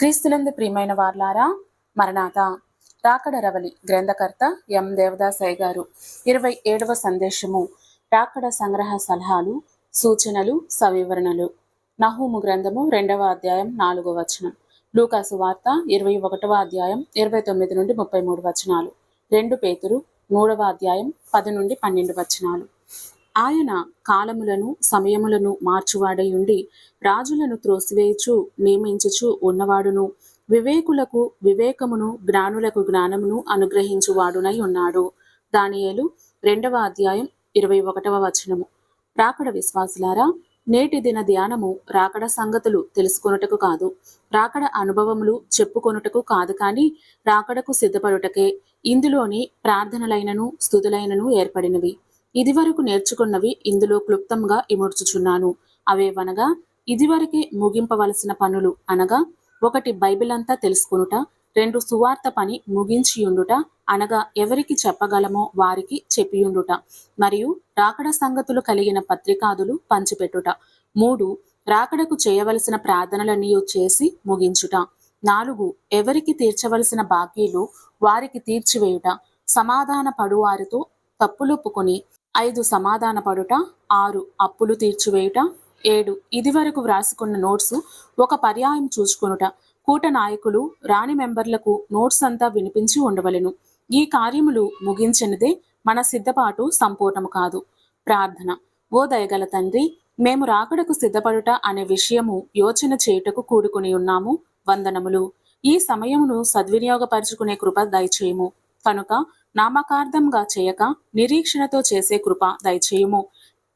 క్రీస్తులందు ప్రియమైన వార్లారా, మరణాత రాకడ రవలి గ్రంథకర్త ఎం దేవదాసయ్య గారు 27వ సందేశము. రాకడ సంగ్రహ సలహాలు, సూచనలు, సవివరణలు. నహూము గ్రంథము 2వ అధ్యాయం 4వ వచనం. లూకాసు వార్త 21వ అధ్యాయం 29 నుండి 33 వచనాలు. 2 పేతురు 3వ అధ్యాయం 10 నుండి 12 వచనాలు. ఆయన కాలములను సమయములను మార్చువాడై ఉండి రాజులను త్రోసివేయుచు నియమించుచు ఉన్నవాడును, వివేకులకు వివేకమును జ్ఞానులకు జ్ఞానమును అనుగ్రహించువాడునై ఉన్నాడు. దానియేలు 2వ అధ్యాయం 21వ వచనము. రాకడ విశ్వాసులారా, నేటి దిన ధ్యానము రాకడ సంగతులు తెలుసుకొనుటకు కాదు, రాకడ అనుభవములు చెప్పుకొనుటకు కాదు, కానీ రాకడకు సిద్ధపడుటకే ఇందులోని ప్రార్థనలైనను స్తుతులైనను ఏర్పడినవి. ఇదివరకు నేర్చుకున్నవి ఇందులో క్లుప్తంగా ఇముడ్చుచున్నాను. అవేవనగా, ఇదివరకే ముగింపవలసిన పనులు అనగా, 1 బైబిల్ అంతా తెలుసుకొనుట, 2 సువార్త పని ముగించియుండుట అనగా ఎవరికి చెప్పగలమో వారికి చెప్పియుండుట, మరియు రాకడ సంగతులు కలిగిన పత్రికాదులు పంచిపెట్టుట, 3 రాకడకు చేయవలసిన ప్రార్థనలన్నీ చేసి ముగించుట, 4 ఎవరికి తీర్చవలసిన బాకీలు వారికి తీర్చివేయుట, సమాధాన పడువారితో తప్పులొప్పుకొని 5 సమాధాన పడుట, 6 అప్పులు తీర్చివేయుట, 7 ఇదివరకు వ్రాసుకున్న నోట్సు ఒక పర్యాయం చూసుకొనుట, కూట నాయకులు రాణి మెంబర్లకు నోట్స్ అంతా వినిపించి ఉండవలెను. ఈ కార్యములు ముగించినదే మన సిద్ధపాటు సంపూర్ణము కాదు. ప్రార్థన. ఓ దయగల తండ్రి, మేము రాకడకు సిద్ధపడుట అనే విషయము యోచన చేయుటకు కూడుకుని ఉన్నాము. వందనములు. ఈ సమయమును సద్వినియోగపరుచుకునే కృప దయచేయము. కనుక నామకార్థంగా చేయక నిరీక్షణతో చేసే కృప దయచేయము.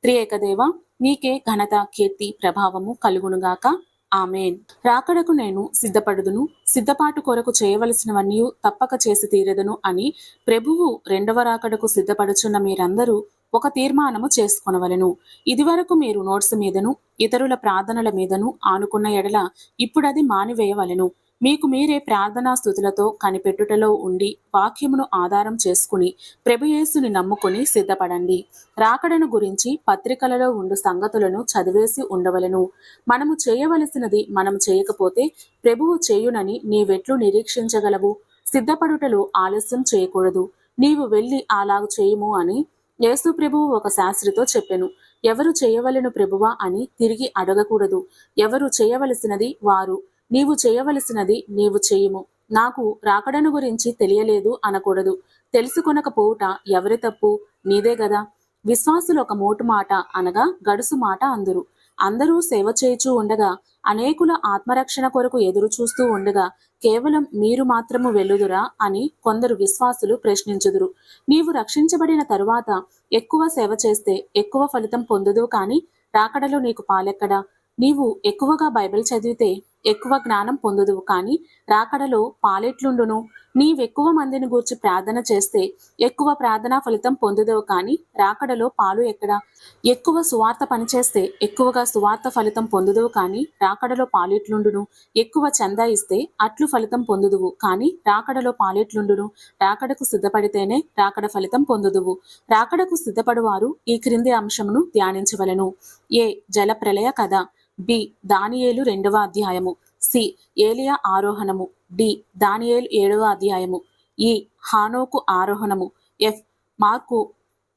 త్రియేకదేవ, నీకే ఘనత, కీర్తి, ప్రభావము కలుగునుగాక. ఆమేన్. రాకడకు నేను సిద్ధపడుదును, సిద్ధపాటు కొరకు చేయవలసినవన్నీ తప్పక చేసి తీరెదను అని ప్రభువు 2వ రాకడకు సిద్ధపడుచున్న మీరందరూ ఒక తీర్మానము చేసుకొనవలెను. ఇదివరకు మీరు నోట్స్ మీదను ఇతరుల ప్రార్థనల మీదను ఆనుకున్న ఎడల ఇప్పుడది మానివేయవలెను. మీకు మీరే ప్రార్థనా స్తుతులతో కనిపెట్టుటలో ఉండి వాక్యమును ఆధారం చేసుకుని ప్రభుయేసుని నమ్ముకుని సిద్ధపడండి. రాకడను గురించి పత్రికలలో ఉండు సంగతులను చదివేసి ఉండవలెను. మనము చేయవలసినది మనము చేయకపోతే ప్రభువు చేయునని నీవెట్లు నిరీక్షించగలవు? సిద్ధపడుటలో ఆలస్యం చేయకూడదు. నీవు వెళ్ళి అలాగు చేయుము అని యేసు ప్రభువు ఒక శాస్త్రితో చెప్పెను. ఎవరు చేయవలెను ప్రభువా అని తిరిగి అడగకూడదు. ఎవరు చేయవలసినది వారు, నీవు చేయవలసినది నీవు చేయుము. నాకు రాకడను గురించి తెలియలేదు అనకూడదు. తెలుసుకొనకపోవుట ఎవరి తప్పు? నీదే గదా. విశ్వాసులు ఒక మోటు మాట అనగా గడుసు మాట అందురు. అందరూ సేవ చేయుచూ ఉండగా, అనేకుల ఆత్మరక్షణ కొరకు ఎదురు చూస్తూ ఉండగా కేవలం మీరు మాత్రము వెళ్ళుదురా అని కొందరు విశ్వాసులు ప్రశ్నించుదురు. నీవు రక్షించబడిన తరువాత ఎక్కువ సేవ చేస్తే ఎక్కువ ఫలితం పొందుదు, కానీ రాకడలో నీకు పాలెక్కడా? నీవు ఎక్కువగా బైబిల్ చదివితే ఎక్కువ జ్ఞానం పొందుదువు, కానీ రాకడలో పాలెట్లుండును? నీవెక్కువ మందిని గూర్చి ప్రార్థన చేస్తే ఎక్కువ ప్రార్థనా ఫలితం పొందుదవు, కానీ రాకడలో పాలు ఎక్కడా? ఎక్కువ సువార్త పనిచేస్తే ఎక్కువగా సువార్త ఫలితం పొందుదువు, కానీ రాకడలో పాలెట్లుండును? ఎక్కువ చందా ఇస్తే అట్లు ఫలితం పొందుదువు, కానీ రాకడలో పాలెట్లుండును? రాకడకు సిద్ధపడితేనే రాకడ ఫలితం పొందుదువు. రాకడకు సిద్ధపడువారు ఈ క్రింది అంశమును ధ్యానించవలెను. ఏ. జల ప్రళయ కథ. బి. దానియేలు 2వ అధ్యాయము. సి. ఏలియా ఆరోహణము. డి. దానియేలు 7వ అధ్యాయము. ఈ. హానోకు ఆరోహణము. ఎఫ్. మార్కు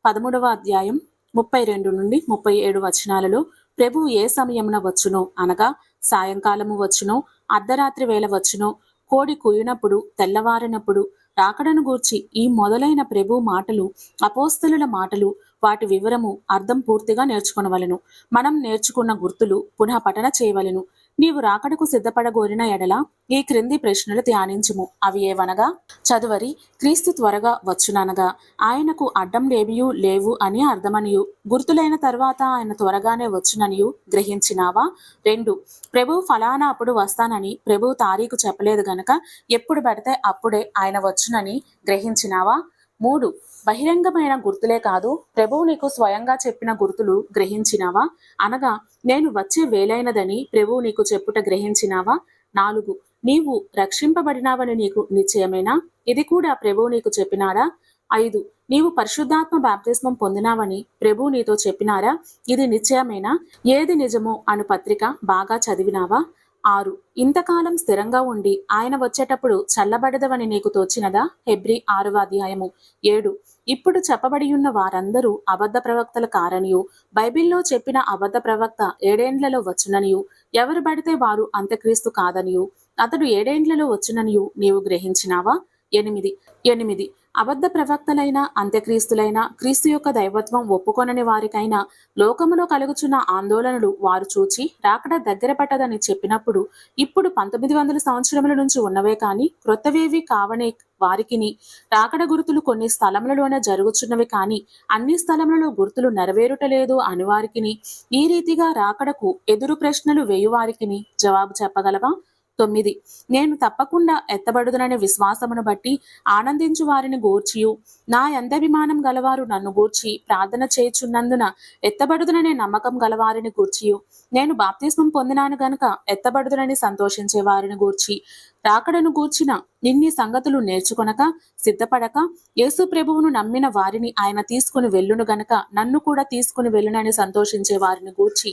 13వ అధ్యాయం 32 నుండి 37 వచనాలలో ప్రభువు ఏ సమయమున వచ్చునో అనగా సాయంకాలము వచ్చునో, అర్ధరాత్రి వేళ వచ్చునో, కోడి కూయినప్పుడు, తెల్లవారినప్పుడు రాకడను గూర్చి ఈ మొదలైన ప్రభు మాటలు, అపోస్తలుల మాటలు, వాటి వివరము, అర్థం పూర్తిగా నేర్చుకొనవలెను. మనం నేర్చుకున్న గుర్తులు పునః పఠన చేయవలెను. నీవు రాకడకు సిద్ధపడగోరిన ఎడల ఈ క్రింది ప్రశ్నలు ధ్యానించుము. అవి ఏవనగా: చదువరి. క్రీస్తు త్వరగా వచ్చుననగా ఆయనకు అడ్డం లేవియు లేవు అని అర్థమనియు, గుర్తులైన తర్వాత ఆయన త్వరగానే వచ్చుననియు గ్రహించినావా? 2. ప్రభువు ఫలానా అప్పుడు వస్తానని ప్రభువు తారీఖు చెప్పలేదు గనక ఎప్పుడు పడితే అప్పుడే ఆయన వచ్చునని గ్రహించినావా? 3. బహిరంగమైన గుర్తులే కాదు, ప్రభువు నీకు స్వయంగా చెప్పిన గుర్తులు గ్రహించినావా? అనగా నేను వచ్చే వేలైనదని ప్రభువు నీకు చెప్పుట గ్రహించినావా? 4. నీవు రక్షింపబడినావని నీకు నిశ్చయమేనా? ఇది కూడా ప్రభువు నీకు చెప్పినారా? 5. నీవు పరిశుద్ధాత్మ బాప్తిస్మం పొందినావని ప్రభువు నీతో చెప్పినారా? ఇది నిశ్చయమేనా? ఏది నిజమో అను పత్రిక బాగా చదివినావా? 6 ఇంతకాలం స్థిరంగా ఉండి ఆయన వచ్చేటప్పుడు చల్లబడదవని నీకు తోచినదా? హెబ్రీ 6వ అధ్యాయము 7 ఇప్పుడు చెప్పబడియున్న వారందరూ అబద్ధ ప్రవక్తల కారనియు బైబిల్లో చెప్పిన అబద్ధ ప్రవక్త 7 ఏండ్లలో వచ్చుననియు ఎవరు పడితే వారు అంత్యక్రీస్తు కాదనియు అతడు 7 ఏండ్లలో వచ్చుననియు నీవు గ్రహించినావా? 8 అబద్ధ ప్రవక్తలైన అంత్యక్రీస్తులైన క్రీస్తు యొక్క దైవత్వం ఒప్పుకొనని వారికైనా లోకములో కలుగుచున్న ఆందోళనలు వారు చూచి రాకడ దగ్గర పట్టదని చెప్పినప్పుడు ఇప్పుడు 1900 సంవత్సరముల నుంచి ఉన్నవే కాని క్రొత్తవేవి కావనే వారికిని రాకడ గుర్తులు కొన్ని స్థలములలోనే జరుగుచున్నవి కాని అన్ని స్థలములలో గుర్తులు నెరవేరుటలేదు అని వారికిని ఈ రీతిగా రాకడకు ఎదురు ప్రశ్నలు వేయువారికిని జవాబు చెప్పగలవా? 9 నేను తప్పకుండా ఎత్తబడుదుననే విశ్వాసమును బట్టి ఆనందించు వారిని గూర్చియు నా ఎందభిమానం గలవారు నన్ను గూర్చి ప్రార్థన చేయుచున్నందున ఎత్తబడుదుననే నమ్మకం గలవారిని గూర్చియు నేను బాప్తిస్మం పొందినాను గనుక ఎత్తబడుదునని సంతోషించే వారిని గూర్చి రాకడను గూర్చిన నిన్ని సంగతులు నేర్చుకొనక సిద్ధపడక యేసు ప్రభువును నమ్మిన వారిని ఆయన తీసుకుని వెళ్ళును గనక నన్ను కూడా తీసుకుని వెళ్ళునని సంతోషించే వారిని గూర్చి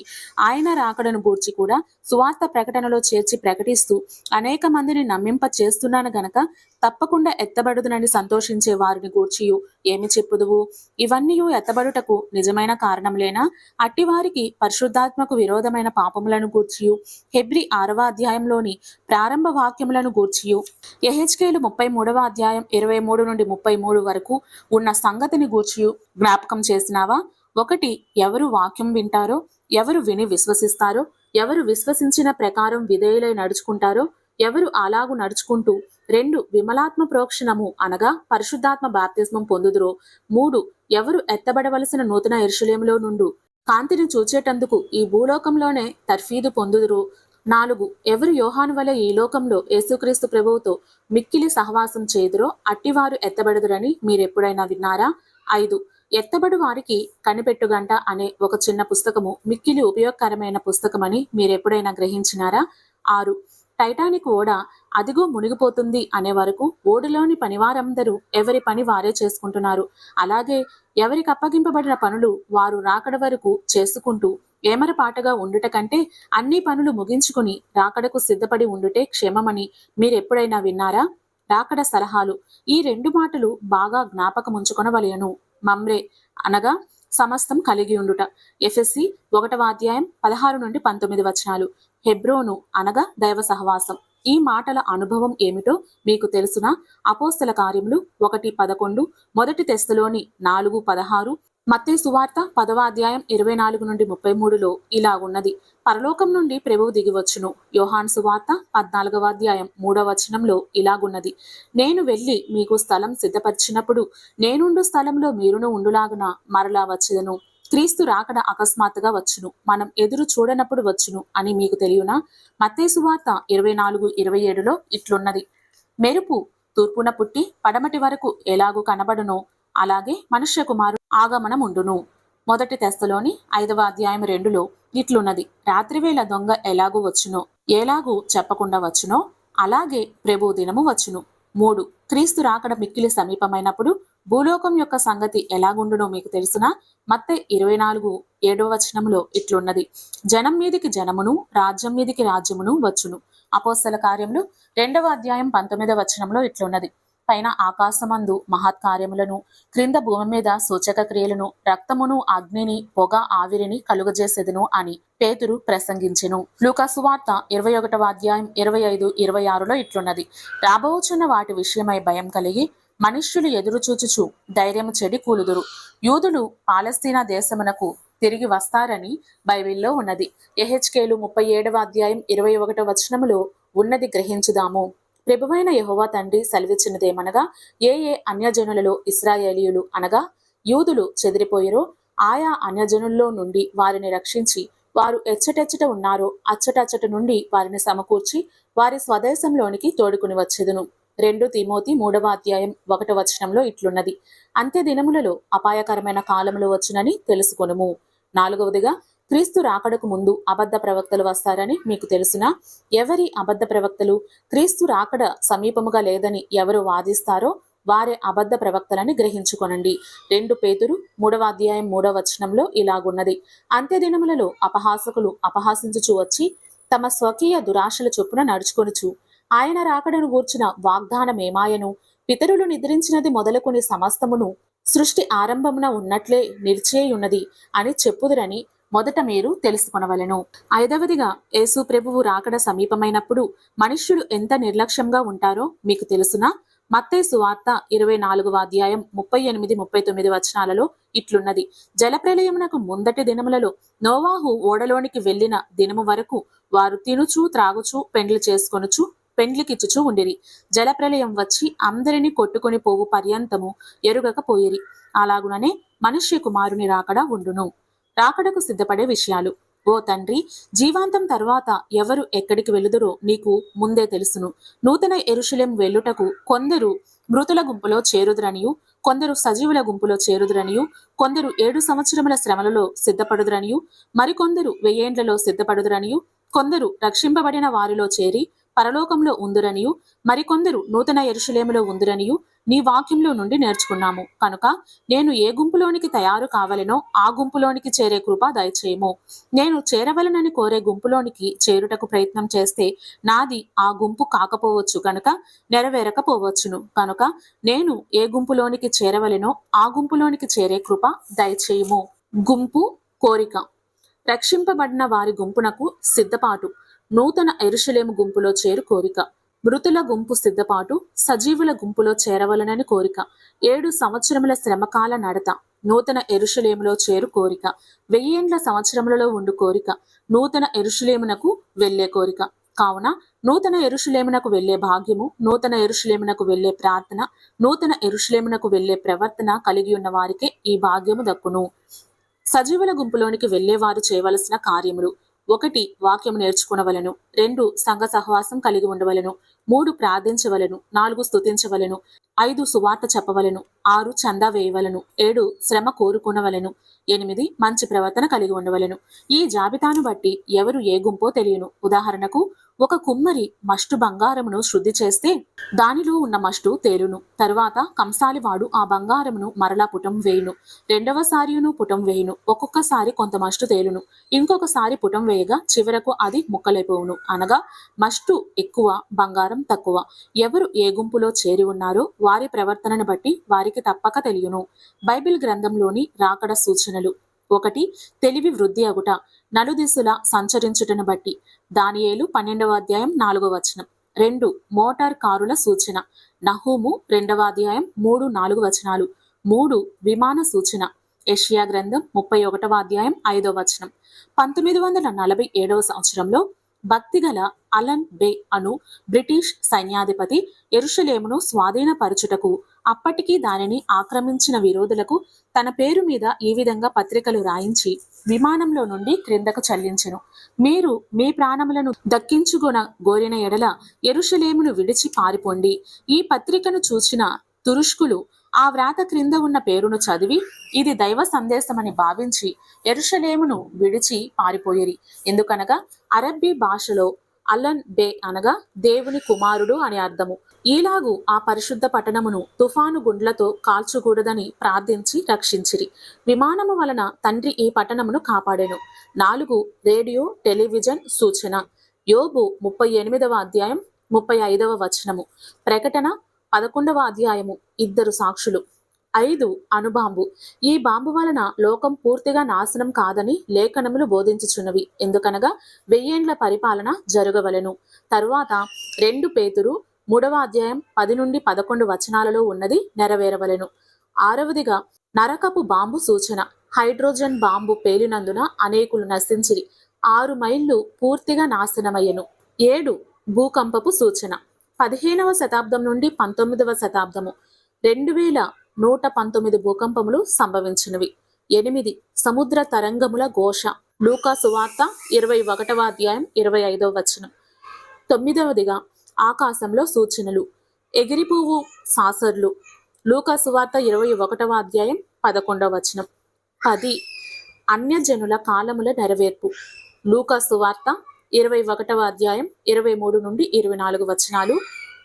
ఆయన రాకడను గూర్చి కూడా సువార్త ప్రకటనలో చేర్చి ప్రకటిస్తూ అనేక మందిని నమ్మింప చేస్తున్నాను గనక తప్పకుండా ఎత్తబడుదునని సంతోషించే వారిని గూర్చియు ఏమి చెప్పుదువు? ఇవన్నీ ఎత్తబడుటకు నిజమైన కారణంలేనా? అట్టివారికి పరిశుద్ధాత్మకు విరోధమైన పాపములను గూర్చియు హెబ్రీ 6వ అధ్యాయంలోని ప్రారంభ వాక్యములను గూర్చియు యెహెజ్కేలు 33వ అధ్యాయం 23 నుండి 33 వరకు ఉన్న సంగతిని గూర్చియు జ్ఞాపకం చేసినావా? 1 ఎవరు వాక్యం వింటారో, ఎవరు విని విశ్వసిస్తారో, ఎవరు విశ్వసించిన ప్రకారం విధేయులై నడుచుకుంటారో, ఎవరు అలాగు నడుచుకుంటూ 2 విమలాత్మ ప్రోక్షణము అనగా పరిశుద్ధాత్మ బాప్తిస్మం పొందుదురో, 3 ఎవరు ఎత్తబడవలసిన నూతన యెరూషలేములో నుండు కాంతిని చూచేటందుకు ఈ భూలోకంలోనే తర్ఫీదు పొందుదురు, 4 ఎవరు యోహాను వలె ఈ లోకంలో యేసుక్రీస్తు ప్రభువుతో మిక్కిలి సహవాసం చేదురో అట్టివారు ఎత్తబడుదురని మీరెప్పుడైనా విన్నారా? 5 ఎత్తబడు వారికి కనిపెట్టుగంట అనే ఒక చిన్న పుస్తకము మిక్కిలి ఉపయోగకరమైన పుస్తకమని మీరెప్పుడైనా గ్రహించినారా? 6 టైటానిక్ ఓడ అదిగో మునిగిపోతుంది అనే వరకు ఓడలోని పనివారందరూ ఎవరి పని వారే చేసుకుంటున్నారు. అలాగే ఎవరికి అప్పగింపబడిన పనులు వారు రాకడ వరకు చేసుకుంటూ ఏమరపాటగా ఉండుట కంటే అన్ని పనులు ముగించుకుని రాకడకు సిద్ధపడి ఉండుటే క్షేమమని మీరెప్పుడైనా విన్నారా? రాకడ సలహాలు ఈ 2 మాటలు బాగా జ్ఞాపకముంచుకొనవలెను. మమ్రే అనగా సమస్తం కలిగి ఉండుట. ఎఫెసీ 1వ అధ్యాయం 16 నుండి 19 వచనాలు. హెబ్రోను అనగా దైవ సహవాసం. ఈ మాటల అనుభవం ఏమిటో మీకు తెలుసునా? అపోస్తల కార్యములు 1:11, మొదటి తెస్సలోని 4:16, మత్తయి సువార్త 10వ అధ్యాయం 24 నుండి 33లో ఇలాగున్నది. పరలోకం నుండి ప్రభువు దిగివచ్చును. యోహాను సువార్త 14వ అధ్యాయం 3వ వచనంలో ఇలాగున్నది. నేను వెళ్ళి మీకు స్థలం సిద్ధపరిచినప్పుడు నేనుండు స్థలంలో మీరును ఉండులాగున మరలా వచ్చెదను. క్రీస్తు రాకడ అకస్మాత్తుగా వచ్చును, మనం ఎదురు చూడనప్పుడు వచ్చును అని మీకు తెలియనా? మత్తయి సువార్త 24:27లో ఇట్లున్నది. మెరుపు తూర్పున పుట్టి పడమటి వరకు ఎలాగూ కనబడునో అలాగే మనుష్య కుమారుడు ఆగమనముండును. మొదటి తెస్సలోని 5వ అధ్యాయం 2లో ఇట్లున్నది. రాత్రివేళ దొంగ ఎలాగూ వచ్చునో, ఎలాగూ చెప్పకుండా వచ్చునో అలాగే ప్రభు దినము వచ్చును. 3 క్రీస్తు రాకడ మిక్కిలి సమీపమైనప్పుడు భూలోకం యొక్క సంగతి ఎలాగుండునో మీకు తెలుసునా? మత్తయి 24:7వ వచనంలో ఇట్లున్నది. జనం మీదికి జనమును, రాజ్యం మీదికి రాజ్యమును వచ్చును. అపోస్తల కార్యములు 2వ అధ్యాయం 19వ వచనంలో ఇట్లున్నది. పైన ఆకాశమందు మహత్కార్యములను, క్రింద భూమి మీద సూచక క్రియలను, రక్తమును, అగ్నిని, పొగ, ఆవిరిని కలుగజేసెదను అని పేతురు ప్రసంగించెను. లూకా సువార్త 21వ అధ్యాయం 25, 26లో ఇట్లున్నది. రాబోచున్న వాటి విషయమై భయం కలిగి మనుష్యులు ఎదురుచూచుచు ధైర్యము చెడి కూలుదురు. యూదులు పాలస్తీనా దేశమునకు తిరిగి వస్తారని బైబిల్లో ఉన్నది. యెహెజ్కేలు 37వ అధ్యాయం 21వ వచనములో ఉన్నది గ్రహించుదాము. ప్రభువైన యెహోవా తండ్రి సెలవిచ్చినదేమనగా, ఏ అన్యజనులలో ఇశ్రాయేలీయులు అనగా యూదులు చెదిరిపోయిరో ఆయా అన్యజనుల్లో నుండి వారిని రక్షించి వారు ఎచ్చటెచ్చట ఉన్నారో అచ్చటచ్చట నుండి వారిని సమకూర్చి వారి స్వదేశంలోనికి తోడుకుని వచ్చెదను. 2 తిమోతి 3వ అధ్యాయం 1వ వచనంలో ఇట్లున్నది. అంత్య దినములలో అపాయకరమైన కాలములు వచ్చునని తెలుసుకొనుము. 4వదిగా క్రీస్తు రాకడకు ముందు అబద్ధ ప్రవక్తలు వస్తారని మీకు తెలుసునా? ఎవరి అబద్ధ ప్రవక్తలు? క్రీస్తు రాకడ సమీపముగా లేదని ఎవరు వాదిస్తారో వారే అబద్ధ ప్రవక్తలని గ్రహించుకొనండి. 2 పేతురు 3వ అధ్యాయం 3వ వచనంలో ఇలాగున్నది. అంత్య దినములలో అపహాసకులు అపహాసించుచు వచ్చి తమ స్వకీయ దురాశల చొప్పున నడుచుకొనుచు ఆయన రాకడను గూర్చిన వాగ్దానమేమాయను, పితరులు నిద్రించినది మొదలుకొని సమస్తమును సృష్టి ఆరంభమున ఉన్నట్లే నిలిచేయున్నది అని చెప్పుదురని మొదట మీరు తెలుసుకొనవలెను. 5వదిగా, యేసు ప్రభువు రాకడ సమీపమైనప్పుడు మనుష్యులు ఎంత నిర్లక్ష్యంగా ఉంటారో మీకు తెలుసునా? మత్తయి సువార్త 24వ అధ్యాయం 38-39 వచనాలలో ఇట్లున్నది: జలప్రలయమునకు ముందటి దినములలో నోవాహు ఓడలోనికి వెళ్లిన దినము వరకు వారు తినుచు త్రాగుచు పెండ్లి చేసుకొనుచు పెండ్లికిచ్చుచూ ఉండిరి. జలప్రలయం వచ్చి అందరినీ కొట్టుకొని పోవు పర్యంతము ఎరుగకపోయిరి. అలాగుననే మనుష్య కుమారుని రాకడ ఉండును. రాకడకు సిద్ధపడే విషయాలు. ఓ తండ్రి, జీవాంతం తరువాత ఎవరు ఎక్కడికి వెలుదురో నీకు ముందే తెలుసును. నూతన యెరూషలేము వెళ్ళుటకు కొందరు మృతుల గుంపులో చేరుదురనియు, కొందరు సజీవుల గుంపులో చేరుదురనియు, కొందరు 7 సంవత్సరముల శ్రమలలో సిద్ధపడుదురనియు, మరికొందరు 1000 ఏండ్లలో సిద్ధపడుదురనియు, కొందరు రక్షింపబడిన వారిలో చేరి పరలోకంలో ఉందురనియు, మరికొందరు నూతన యెరూషలేములో ఉందురనియు నీ వాక్యంలో నుండి నేర్చుకున్నాము. కనుక నేను ఏ గుంపులోనికి తయారు కావలెనో ఆ గుంపులోనికి చేరే కృప దయచేయము. నేను చేరవలనని కోరే గుంపులోనికి చేరుటకు ప్రయత్నం చేస్తే నాది ఆ గుంపు కాకపోవచ్చు కనుక నెరవేరకపోవచ్చును. కనుక నేను ఏ గుంపులోనికి చేరవలెనో ఆ గుంపులోనికి చేరే కృప దయచేయము. గుంపు, కోరిక. రక్షింపబడిన వారి గుంపునకు సిద్ధపాటు. నూతన యెరూషలేము గుంపులో చేరు కోరిక. మృతుల గుంపు సిద్ధపాటు. సజీవుల గుంపులో చేరవలనని కోరిక. 7 సంవత్సరముల శ్రమకాల నడత. నూతన యెరూషలేములో చేరు కోరిక. 1000 ఏండ్ల సంవత్సరములలో ఉండు కోరిక. నూతన యెరూషలేమునకు వెళ్లే కోరిక. కావున నూతన యెరూషలేమునకు వెళ్లే భాగ్యము, నూతన యెరూషలేమునకు వెళ్లే ప్రార్థన, నూతన యెరూషలేమునకు వెళ్లే ప్రవర్తన కలిగి ఉన్న వారికే ఈ భాగ్యము దక్కును. సజీవుల గుంపులోనికి వెళ్లేవారు చేయవలసిన కార్యములు: 1. వాక్యము నేర్చుకునవలను. 2. సంఘ సహవాసం కలిగి ఉండవలను. 3. ప్రార్థించవలను. 4. స్తుతించవలను. 5. సువార్త చెప్పవలను. 6. చందా వేయవలను. 7. శ్రమ కోరుకునవలను. 8. మంచి ప్రవర్తన కలిగి ఉండవలను. ఈ జాబితాను బట్టి ఎవరు ఏ గుంపో తెలియను. ఉదాహరణకు, ఒక కుమ్మరి మష్టు బంగారమును శుద్ధి చేస్తే దానిలో ఉన్న మష్టు తేలును. తరువాత కంసాలివాడు ఆ బంగారమును మరలా పుటం వేయును. 2వ సారియును పుటం వేయును. ఒక్కొక్కసారి కొంత మష్టు తేలును. ఇంకొకసారి పుటం వేయగా చివరకు అది ముక్కలైపోవును. అనగా మష్టు ఎక్కువ, బంగారం తక్కువ. ఎవరు ఏ గుంపులో చేరి ఉన్నారో వారి ప్రవర్తనను బట్టి వారికి తప్పక తెలియను. బైబిల్ గ్రంథంలోని రాకడ సూచనలు. 1. తెలివి వృద్ధి అగుట. నలుదిశలా సంచరించుటను బట్టి. దానియేలు 12వ అధ్యాయం 4వ వచనం. 2. మోటార్ కారుల సూచన. నహూము 2వ అధ్యాయం 3-4 వచనాలు. 3. విమాన సూచన. యెషయా గ్రంథం 31వ అధ్యాయం 5వ వచనం. 1947వ సంవత్సరంలో భక్తిగల అలన్ బే అను బ్రిటిష్ సైన్యాధిపతి యెరూషలేమును స్వాధీనపరచుటకు అప్పటికి దానిని ఆక్రమించిన విరోధులకు తన పేరు మీద ఈ విధంగా పత్రికలు రాయించి విమానంలో నుండి క్రిందకు చల్లించెను: మీరు మీ ప్రాణములను దక్కించుకొన గోరిన ఎడల యెరూషలేమును విడిచి పారిపోండి. ఈ పత్రికను చూచిన తురుష్కులు ఆ వ్రాత క్రింద ఉన్న పేరును చదివి ఇది దైవ సందేశమని భావించి యెరూషలేమును విడిచి పారిపోయిరి. ఎందుకనగా అరబ్బీ భాషలో అలన్ బే అనగా దేవుని కుమారుడు అని అర్థము. ఈలాగు ఆ పరిశుద్ధ పట్టణమును తుఫాను గుండ్లతో కాల్చకూడదని ప్రార్థించి రక్షించిరి. విమానము వలన తండ్రి ఈ పట్టణమును కాపాడెను. 4. రేడియో టెలివిజన్ సూచన. యోబు 38వ అధ్యాయం 35వ వచనము. ప్రకటన 11వ అధ్యాయము 2 సాక్షులు. 5. అణుబాంబు. ఈ బాంబు వలన లోకం పూర్తిగా నాశనం కాదని లేఖనములు బోధించుచున్నవి. ఎందుకనగా 1000 ఏండ్ల పరిపాలన జరగవలెను. తరువాత 2 పేతురు 3వ అధ్యాయం 10-11 వచనాలలో ఉన్నది నెరవేరవలెను. 6వదిగా నరకపు బాంబు సూచన. హైడ్రోజన్ బాంబు పేలినందున అనేకులు నశించిరి. 6 మైళ్ళు పూర్తిగా నాశనమయ్యెను. 7. భూకంపపు సూచన. 15వ శతాబ్దం నుండి 19వ శతాబ్దము 2119 భూకంపములు సంభవించినవి. 8. సముద్ర తరంగముల ఘోష. లూకా సువార్త 21వ అధ్యాయం 25వ వచనం. 9వదిగా ఆకాశంలో సూచనలు. ఎగిరిపువ్వు సాసర్లు. లూకా సువార్త 21వ అధ్యాయం 11వ వచనం. 10. అన్యజనుల కాలముల నెరవేర్పు. లూకా సువార్త 21వ అధ్యాయం 23-24 వచనాలు.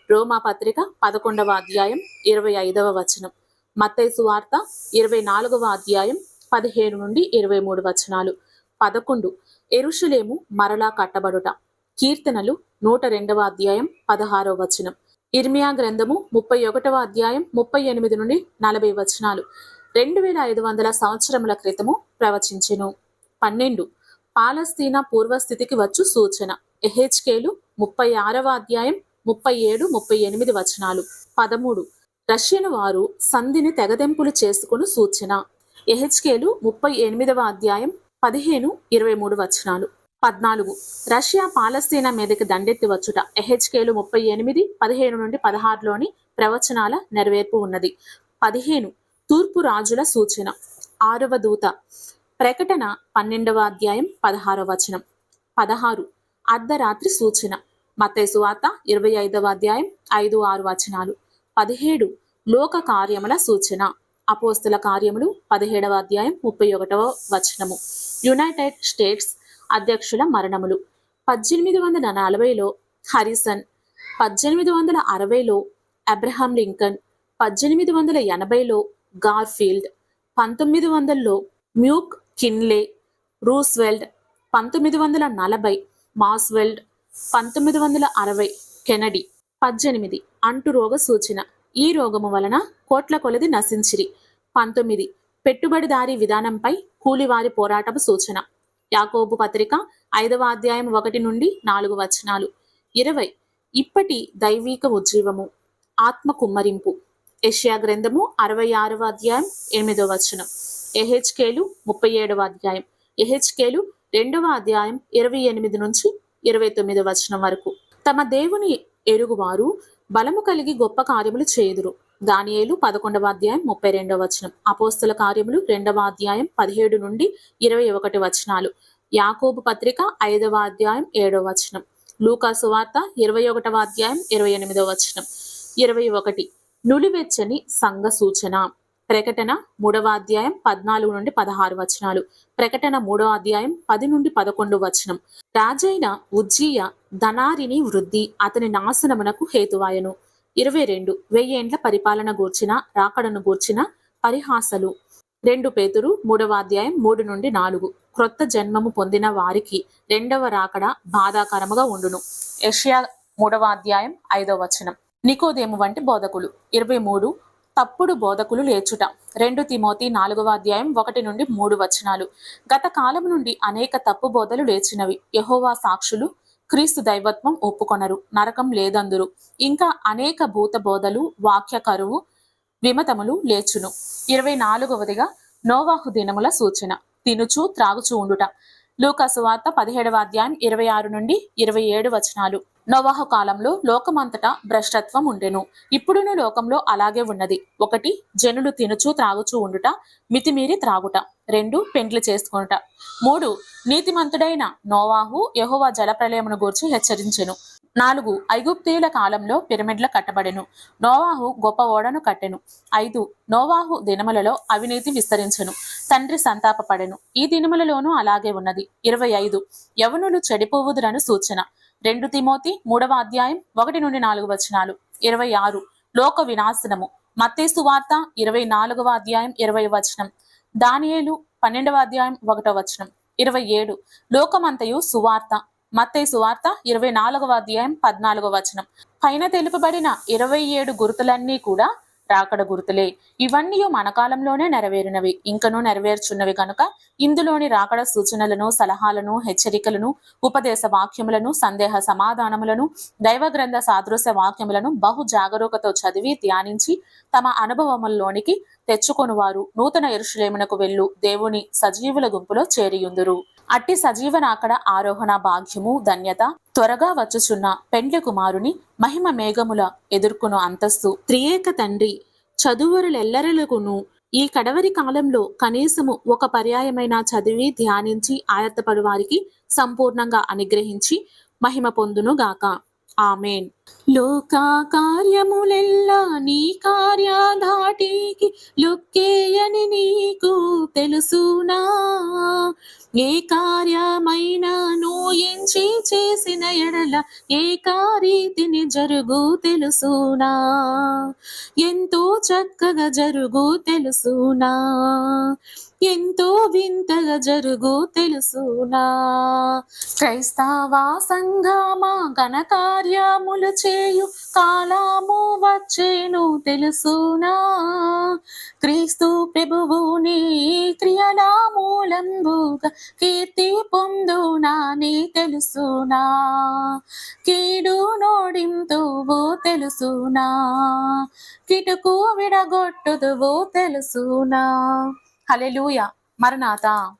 రోమా పత్రిక 11వ అధ్యాయం 25వ వచనం. మత్తయి సువార్త 24వ అధ్యాయం 15-23 వచనాలు. 11. యెరూషలేము మరలా కట్టబడుట. కీర్తనలు 102వ అధ్యాయం 16వ వచనం. ఇర్మియా గ్రంథము 31వ అధ్యాయం 38 నుండి 40 వచనాలు. 2500 సంవత్సరముల క్రితము ప్రవచించెను. 12. పాలస్తీనా పూర్వస్థితికి వచ్చు సూచన. ఎహెచ్కేలు 36వ అధ్యాయం 37, 38 వచనాలు. 13. రష్యను వారు సంధిని తెగదెంపులు చేసుకుని సూచన. ఎహెచ్కేలు 38వ అధ్యాయం 15, 23 వచనాలు. 14. రష్యా పాలస్తీనా మీదకి దండెత్తి వచ్చుట. ఎహెచ్కేలు 38, 15 నుండి 16లోని ప్రవచనాల నెరవేర్పు ఉన్నది. 15. తూర్పు రాజుల సూచన. 6వ దూత. ప్రకటన 12వ అధ్యాయం 16వ వచనం. 16. అర్ధరాత్రి సూచన. మత్తయి సువార్త 25వ అధ్యాయం 5, 6 వచనాలు. 17. లోక కార్యముల సూచన. అపోస్తల కార్యములు 17వ అధ్యాయం 31వ వచనము. యునైటెడ్ స్టేట్స్ అధ్యక్షుల మరణములు. 1840లో హారిసన్, 1860లో అబ్రహాం లింకన్, 1880లో గార్ఫీల్డ్, 1900లో మ్యూక్ కిన్లే, రూస్వెల్ట్, 1940 మాస్వెల్డ్, 1960 కెనడీ. 18. అంటురోగ సూచన. ఈ రోగము వలన కోట్ల కొలది నశించిరి. 19. పెట్టుబడిదారీ విధానంపై కూలివారి పోరాటపు సూచన. యాకోబు పత్రిక 5వ అధ్యాయం 1 నుండి 4 వచనాలు. 20. ఇప్పటి దైవిక ఉజ్జీవము. ఆత్మ కుమ్మరింపు. యెషయా గ్రంథము 66వ అధ్యాయం 8వ వచనం. ఎహెచ్కేలు 37వ అధ్యాయం. ఎహెచ్కేలు 2వ అధ్యాయం 28 నుంచి 29 వచనం వరకు. తమ దేవుని ఎరుగువారు బలము కలిగి గొప్ప కార్యములు చేయుదురు. దానియేలు 11వ అధ్యాయం 32వ వచనం. అపోస్తల కార్యములు 2వ అధ్యాయం 17 నుండి 21 వచనాలు. యాకోబు పత్రిక 5వ అధ్యాయం 7వ వచనం. లూకా సువార్త 21వ అధ్యాయం 28వ వచనం. 21. నులివెచ్చని సంఘ సూచన. ప్రకటన 3వ అధ్యాయం 14 నుండి 16 వచనాలు. ప్రకటన 3వ అధ్యాయం 10 నుండి 11 వచనం. రాజైన ఉజ్జీయ ధనారిని వృద్ధి అతని నాశనమునకు హేతువాయను. 22. 1000 ఏండ్ల పరిపాలన గూర్చిన రాకడను గూర్చిన పరిహాసలు. 2 పేతురు 3వ అధ్యాయం 3 నుండి 4. క్రొత్త జన్మము పొందిన వారికి రెండవ రాకడ బాధాకరముగా ఉండును. యెషయా 3వ అధ్యాయం 5వ వచనం. నికోదేము వంటి బోధకులు. 23. తప్పుడు బోధకులు లేచుట. 2 తిమోతి 4వ అధ్యాయం 1 నుండి 3 వచనాలు. గత కాలం నుండి అనేక తప్పు బోధలు లేచినవి. యెహోవా సాక్షులు క్రీస్తు దైవత్వం ఒప్పుకొనరు, నరకం లేదందురు. ఇంకా అనేక భూత బోధలు, వాక్య కరువు, విమతములు లేచును. 24వదిగా నోవాహు దినముల సూచన. తినుచు త్రాగుచూ ఉండుట. లూకా సువార్త 17వ అధ్యాయం 26 నుండి 27 వచనాలు. నోవాహు కాలంలో లోకమంతటా భ్రష్టత్వం ఉండెను. ఇప్పుడును లోకంలో అలాగే ఉన్నది. 1. జనులు తినుచు త్రాగుచూ ఉండుట, మితిమీరి త్రాగుట. 2. పెండ్లి చేసుకొనుట. 3. నీతిమంతుడైన నోవాహు యెహోవా జలప్రళయమును గూర్చి హెచ్చరించెను. 4. ఐగుప్తీయుల కాలంలో పిరమిడ్ల కట్టబడెను. నోవాహు గొప్ప ఓడను కట్టెను. 5. నోవాహు దినములలో అవినీతి విస్తరించెను. తండ్రి సంతాపపడెను. ఈ దినములలోనూ అలాగే ఉన్నది. 25. యవనులు చెడిపోవుదురను సూచన. 2 తిమోతి 3వ అధ్యాయం 1 నుండి 4 వచనాలు. 26. లోక వినాశనము. మత్తయి సువార్త 24వ అధ్యాయం 20 వచనం. దానియేలు 12వ అధ్యాయం 1వ వచనం. 27. లోకమంతయు సువార్త. మత్తయి సువార్త 24వ అధ్యాయం 14వ వచనం. పైన తెలుపబడిన 27 గుర్తులన్నీ కూడా రాకడ గుర్తులే. ఇవన్నీ మన కాలంలోనే నెరవేరినవి, ఇంకనూ నెరవేర్చున్నవి కనుక ఇందులోని రాకడ సూచనలను, సలహాలను, హెచ్చరికలను, ఉపదేశ వాక్యములను, సందేహ సమాధానములను, దైవ గ్రంథ సాదృశ్య వాక్యములను బహు జాగరూకతో చదివి ధ్యానించి తమ అనుభవముల్లోనికి తెచ్చుకొని వారు నూతన యెరూషలేమునకు వెళ్ళు దేవుని సజీవుల గుంపులో చేరియుందురు. అట్టి సజీవ రాకడ ఆరోహణ భాగ్యము, ధన్యత త్వరగా వచ్చుచున్న పెండ్లి కుమారుని మహిమ మేఘముల ఎదుర్కొను అంతస్తు త్రియేక తండ్రి చదువరులెల్లరకును ఈ కడవరి కాలంలో కనీసము ఒక పర్యాయమైన చదివి ధ్యానించి ఆయత్తపడు వారికి సంపూర్ణంగా అనుగ్రహించి మహిమ పొందును గాక. ఆమేన్. లోకా కార్యములెల్లా నీ కార్యాధాటికి లొక్కేయని నీకు తెలుసునా, ఏ కార్యమైనను ఎంచి చేసిన ఎడల ఏకారీతిని జరుగు తెలుసునా, ఎంతో చక్కగా జరుగు తెలుసునా, ఎంతో వింతగా జరుగు తెలుసునా. క్రైస్తవ సంఘమా ఘనకార్యములు చేయు కాలము వచ్చేను తెలుసునా, క్రీస్తు ప్రభువు నీ క్రియల మూలంబుగా కీర్తి పొందునాని తెలుసునా, కీడు నోడింతువు తెలుసునా, కిటుకు విడగొట్టుదువు తెలుసునా. హల్లెలూయా. మరణాతా.